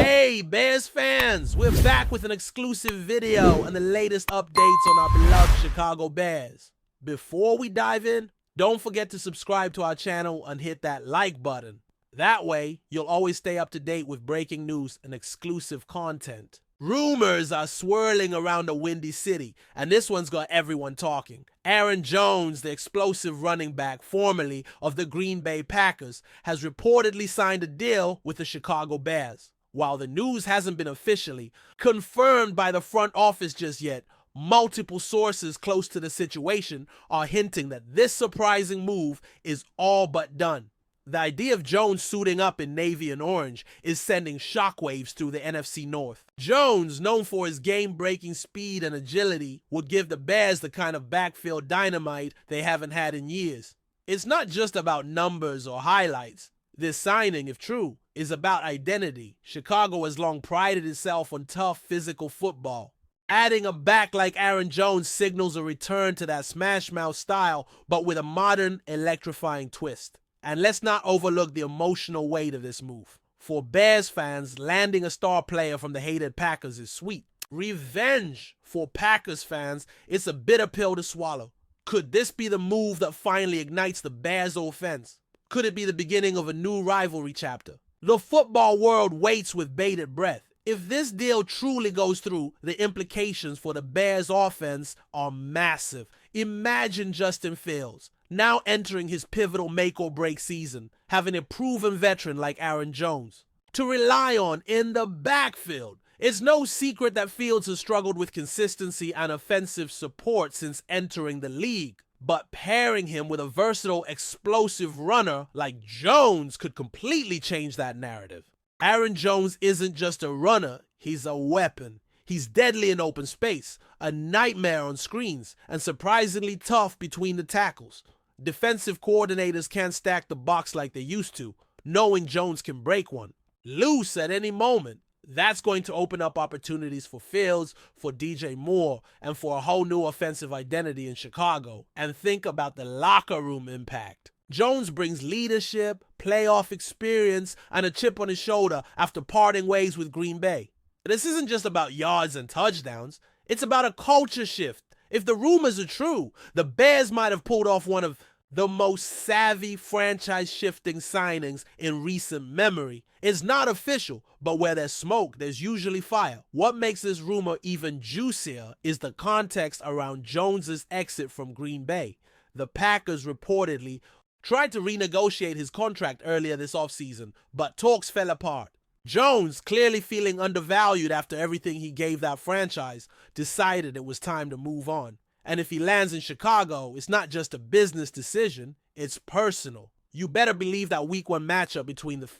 Hey Bears fans, we're back with an exclusive video and the latest updates on our beloved Chicago Bears. Before we dive in, don't forget to subscribe to our channel and hit that like button. That way, you'll always stay up to date with breaking news and exclusive content. Rumors are swirling around the Windy City, and this one's got everyone talking. Aaron Jones, the explosive running back formerly of the Green Bay Packers, has reportedly signed a deal with the Chicago Bears. While the news hasn't been officially confirmed by the front office just yet, multiple sources close to the situation are hinting that this surprising move is all but done. The idea of Jones suiting up in navy and orange is sending shockwaves through the NFC North. Jones, known for his game-breaking speed and agility, would give the Bears the kind of backfield dynamite they haven't had in years. It's not just about numbers or highlights. This signing, if true, is about identity. Chicago has long prided itself on tough physical football. Adding a back like Aaron Jones signals a return to that smash mouth style, but with a modern, electrifying twist. And let's not overlook the emotional weight of this move. For Bears fans, landing a star player from the hated Packers is sweet. Revenge for Packers fans, it's a bitter pill to swallow. Could this be the move that finally ignites the Bears' offense? Could it be the beginning of a new rivalry chapter? The football world waits with bated breath. If this deal truly goes through, the implications for the Bears' offense are massive. Imagine Justin Fields, now entering his pivotal make-or-break season, having a proven veteran like Aaron Jones to rely on in the backfield. It's no secret that Fields has struggled with consistency and offensive support since entering the league. But pairing him with a versatile, explosive runner like Jones could completely change that narrative. Aaron Jones isn't just a runner, he's a weapon. He's deadly in open space, a nightmare on screens, and surprisingly tough between the tackles. Defensive coordinators can't stack the box like they used to, knowing Jones can break one loose at any moment. That's going to open up opportunities for Fields, for DJ Moore, and for a whole new offensive identity in Chicago. And think about the locker room impact. Jones brings leadership, playoff experience, and a chip on his shoulder after parting ways with Green Bay. This isn't just about yards and touchdowns. It's about a culture shift. If the rumors are true, the Bears might have pulled off one of the most savvy franchise-shifting signings in recent memory. It's not official, but where there's smoke, there's usually fire. What makes this rumor even juicier is the context around Jones's exit from Green Bay. The Packers reportedly tried to renegotiate his contract earlier this offseason, but talks fell apart. Jones, clearly feeling undervalued after everything he gave that franchise, decided it was time to move on. And if he lands in Chicago, it's not just a business decision, it's personal. You better believe that week 1 matchup between the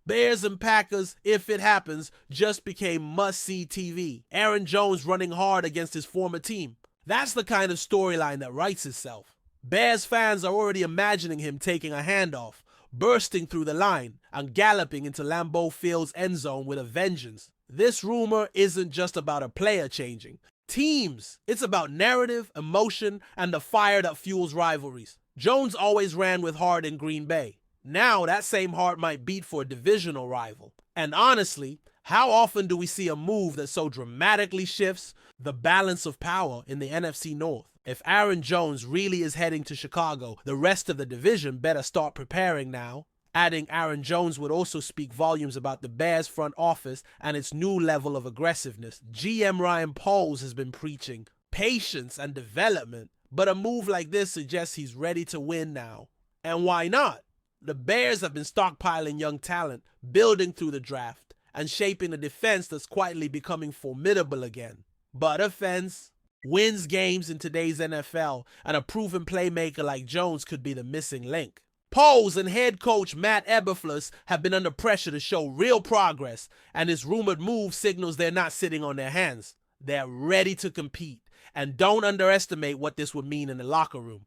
Bears and Packers, if it happens, just became must-see TV. Aaron Jones running hard against his former team. That's the kind of storyline that writes itself. Bears fans are already imagining him taking a handoff, bursting through the line, and galloping into Lambeau Field's end zone with a vengeance. This rumor isn't just about a player changing teams. It's about narrative, emotion, and the fire that fuels rivalries. Jones always ran with heart in Green Bay. Now that same heart might beat for a divisional rival. And honestly, how often do we see a move that so dramatically shifts the balance of power in the NFC North? If Aaron Jones really is heading to Chicago, the rest of the division better start preparing now. Adding Aaron Jones would also speak volumes about the Bears front office and its new level of aggressiveness. GM Ryan Poles has been preaching patience and development, but a move like this suggests he's ready to win now. And why not? The Bears have been stockpiling young talent, building through the draft, and shaping a defense that's quietly becoming formidable again. But offense wins games in today's NFL, and a proven playmaker like Jones could be the missing link. Poles and head coach Matt Eberflus have been under pressure to show real progress, and this rumored move signals they're not sitting on their hands. They're ready to compete, and don't underestimate what this would mean in the locker room.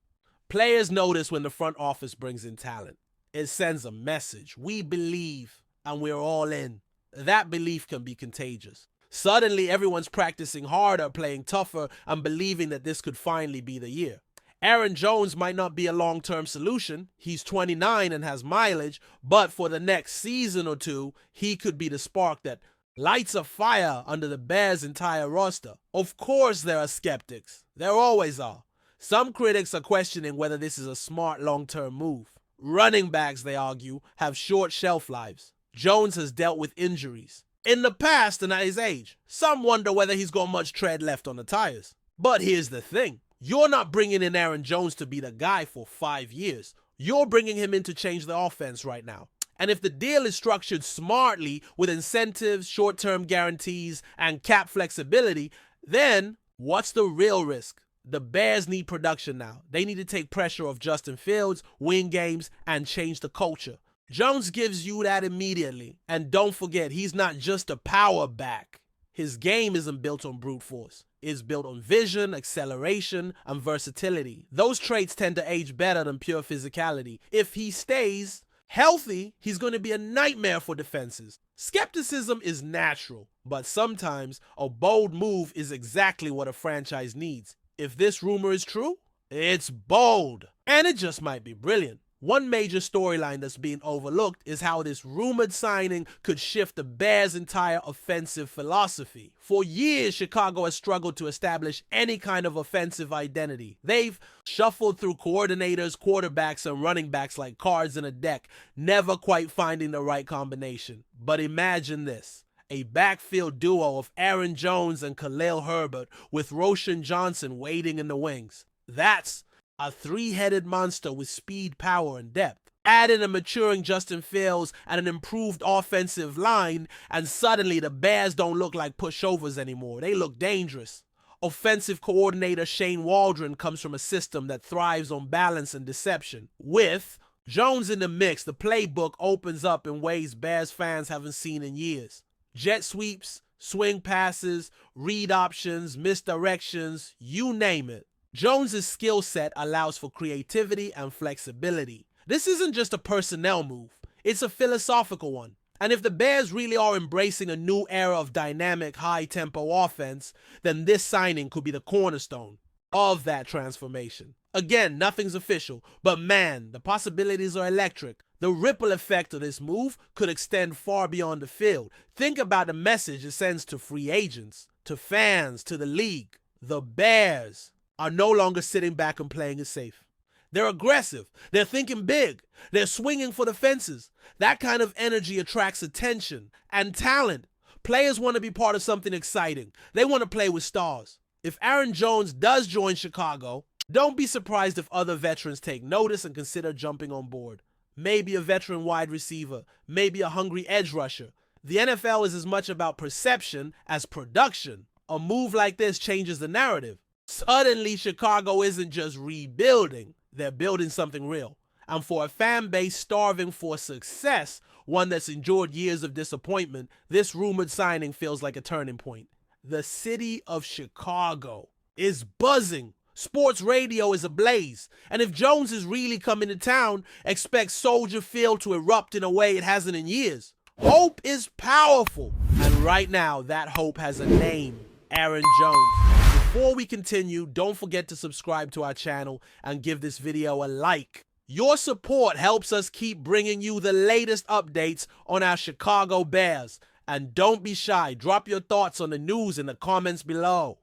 Players notice when the front office brings in talent. It sends a message. We believe, and we're all in. That belief can be contagious. Suddenly, everyone's practicing harder, playing tougher, and believing that this could finally be the year. Aaron Jones might not be a long-term solution. He's 29 and has mileage, but for the next season or two, he could be the spark that Lights a fire under the Bears' entire roster. Of course there are skeptics. There always are. Some critics are questioning whether this is a smart long-term move. Running backs, they argue, have short shelf lives. Jones has dealt with injuries in the past and at his age. Some wonder whether he's got much tread left on the tires. But here's the thing. You're not bringing in Aaron Jones to be the guy for 5 years. You're bringing him in to change the offense right now. And if the deal is structured smartly with incentives, short-term guarantees, and cap flexibility, then what's the real risk? The Bears need production now. They need to take pressure off Justin Fields, win games, and change the culture. Jones gives you that immediately. And don't forget, he's not just a power back. His game isn't built on brute force. It's built on vision, acceleration, and versatility. Those traits tend to age better than pure physicality. If he stays healthy, he's going to be a nightmare for defenses. Skepticism is natural, but sometimes a bold move is exactly what a franchise needs. If this rumor is true, it's bold, and it just might be brilliant. One major storyline that's being overlooked is how this rumored signing could shift the Bears' entire offensive philosophy. For years, Chicago has struggled to establish any kind of offensive identity. They've shuffled through coordinators, quarterbacks, and running backs like cards in a deck, never quite finding the right combination. But imagine this. A backfield duo of Aaron Jones and Khalil Herbert with Roshan Johnson waiting in the wings. That's a three-headed monster with speed, power, and depth. Add in a maturing Justin Fields and an improved offensive line, and suddenly the Bears don't look like pushovers anymore. They look dangerous. Offensive coordinator Shane Waldron comes from a system that thrives on balance and deception. With Jones in the mix, the playbook opens up in ways Bears fans haven't seen in years. Jet sweeps, swing passes, read options, misdirections, you name it. Jones's skill set allows for creativity and flexibility. This isn't just a personnel move, it's a philosophical one. And if the Bears really are embracing a new era of dynamic, high-tempo offense, then this signing could be the cornerstone of that transformation. Again, nothing's official, but man, the possibilities are electric. The ripple effect of this move could extend far beyond the field. Think about the message it sends to free agents, to fans, to the league. The Bears are no longer sitting back and playing it safe. They're aggressive. They're thinking big. They're swinging for the fences. That kind of energy attracts attention and talent. Players want to be part of something exciting. They want to play with stars. If Aaron Jones does join Chicago, don't be surprised if other veterans take notice and consider jumping on board. Maybe a veteran wide receiver, maybe a hungry edge rusher. The NFL is as much about perception as production. A move like this changes the narrative. Suddenly, Chicago isn't just rebuilding, they're building something real. And for a fan base starving for success, one that's endured years of disappointment, this rumored signing feels like a turning point. The city of Chicago is buzzing. Sports radio is ablaze. And if Jones is really coming to town, expect Soldier Field to erupt in a way it hasn't in years. Hope is powerful. And right now, that hope has a name: Aaron Jones. Before we continue, don't forget to subscribe to our channel and give this video a like. Your support helps us keep bringing you the latest updates on our Chicago Bears. And don't be shy, drop your thoughts on the news in the comments below.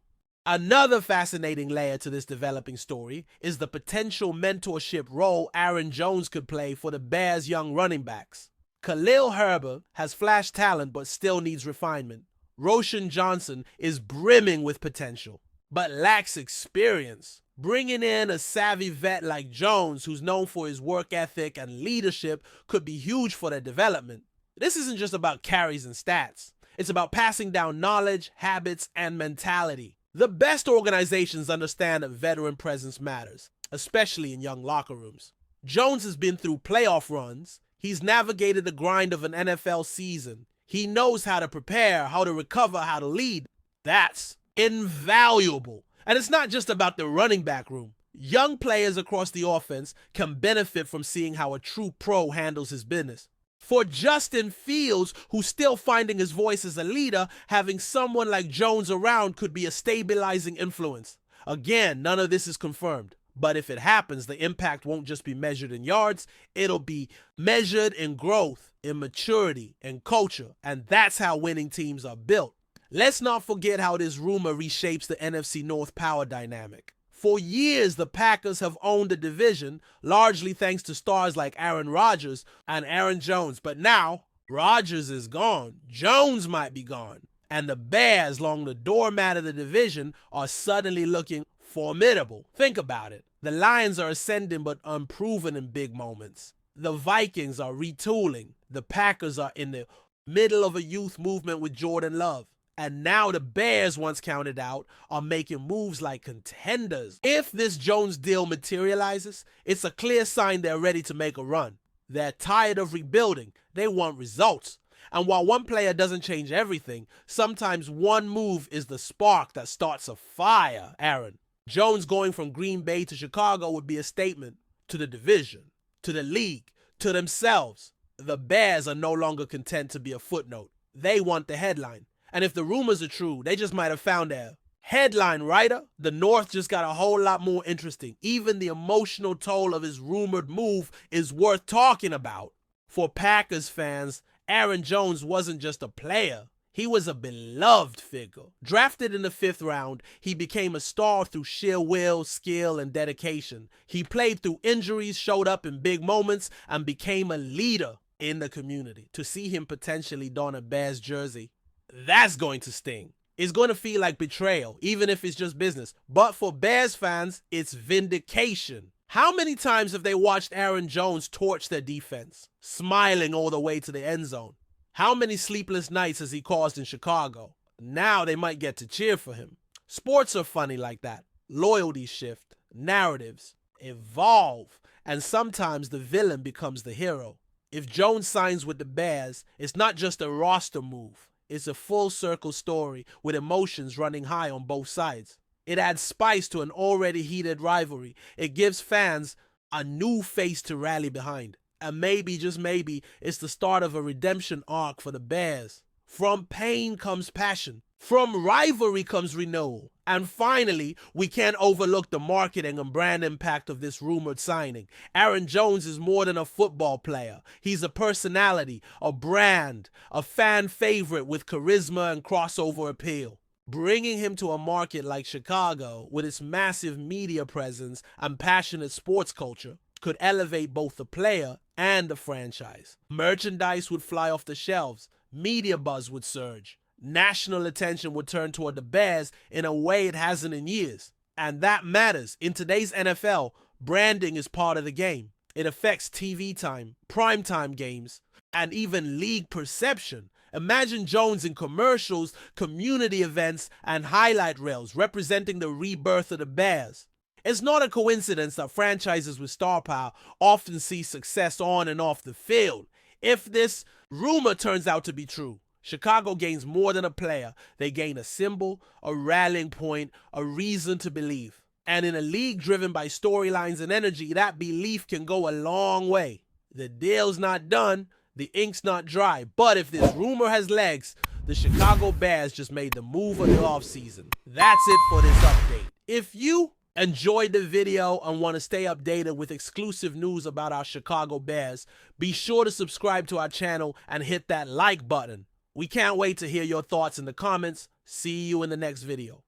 Another fascinating layer to this developing story is the potential mentorship role Aaron Jones could play for the Bears' young running backs. Khalil Herbert has flash talent but still needs refinement. Roshan Johnson is brimming with potential, but lacks experience. Bringing in a savvy vet like Jones, who's known for his work ethic and leadership, could be huge for their development. This isn't just about carries and stats. It's about passing down knowledge, habits, and mentality. The best organizations understand that veteran presence matters, especially in young locker rooms. Jones has been through playoff runs. He's navigated the grind of an NFL season. He knows how to prepare, how to recover, how to lead. That's invaluable. And it's not just about the running back room. Young players across the offense can benefit from seeing how a true pro handles his business. For Justin Fields, who's still finding his voice as a leader, having someone like Jones around could be a stabilizing influence. Again, none of this is confirmed, But if it happens, the impact won't just be measured in yards, it'll be measured in growth, in maturity, in culture. And that's how winning teams are built. Let's not forget how this rumor reshapes the NFC North power dynamic. For years, the Packers have owned the division, largely thanks to stars like Aaron Rodgers and Aaron Jones. But now, Rodgers is gone. Jones might be gone. And the Bears, along the doormat of the division, are suddenly looking formidable. Think about it. The Lions are ascending but unproven in big moments. The Vikings are retooling. The Packers are in the middle of a youth movement with Jordan Love. And now the Bears, once counted out, are making moves like contenders. If this Jones deal materializes, it's a clear sign they're ready to make a run. They're tired of rebuilding. They want results. And while one player doesn't change everything, sometimes one move is the spark that starts a fire, Aaron. Jones going from Green Bay to Chicago would be a statement to the division, to the league, to themselves. The Bears are no longer content to be a footnote. They want the headline. And if the rumors are true, they just might have found their headline writer. The North just got a whole lot more interesting. Even the emotional toll of his rumored move is worth talking about. For Packers fans, Aaron Jones wasn't just a player. He was a beloved figure. Drafted in the 5th round, he became a star through sheer will, skill, and dedication. He played through injuries, showed up in big moments, and became a leader in the community. To see him potentially don a Bears jersey, that's going to sting. It's going to feel like betrayal, even if it's just business. But for Bears fans, it's vindication. How many times have they watched Aaron Jones torch their defense, smiling all the way to the end zone? How many sleepless nights has he caused in Chicago? Now they might get to cheer for him. Sports are funny like that. Loyalties shift, narratives evolve, and sometimes the villain becomes the hero. If Jones signs with the Bears, it's not just a roster move. It's a full circle story with emotions running high on both sides. It adds spice to an already heated rivalry. It gives fans a new face to rally behind. And maybe, just maybe, it's the start of a redemption arc for the Bears. From pain comes passion. From rivalry comes renewal. And finally, we can't overlook the marketing and brand impact of this rumored signing. Aaron Jones is more than a football player. He's a personality, a brand, a fan favorite with charisma and crossover appeal. Bringing him to a market like Chicago, with its massive media presence and passionate sports culture, could elevate both the player and the franchise. Merchandise would fly off the shelves. Media buzz would surge. National attention would turn toward the Bears in a way it hasn't in years. And that matters. In today's NFL, branding is part of the game. It affects TV time, primetime games, and even league perception. Imagine Jones in commercials, community events, and highlight reels representing the rebirth of the Bears. It's not a coincidence that franchises with star power often see success on and off the field. If this rumor turns out to be true, Chicago gains more than a player. They gain a symbol, a rallying point, a reason to believe. And in a league driven by storylines and energy, that belief can go a long way. The deal's not done, the ink's not dry. But if this rumor has legs, the Chicago Bears just made the move of the offseason. That's it for this update. If you enjoyed the video and want to stay updated with exclusive news about our Chicago Bears, be sure to subscribe to our channel and hit that like button. We can't wait to hear your thoughts in the comments. See you in the next video.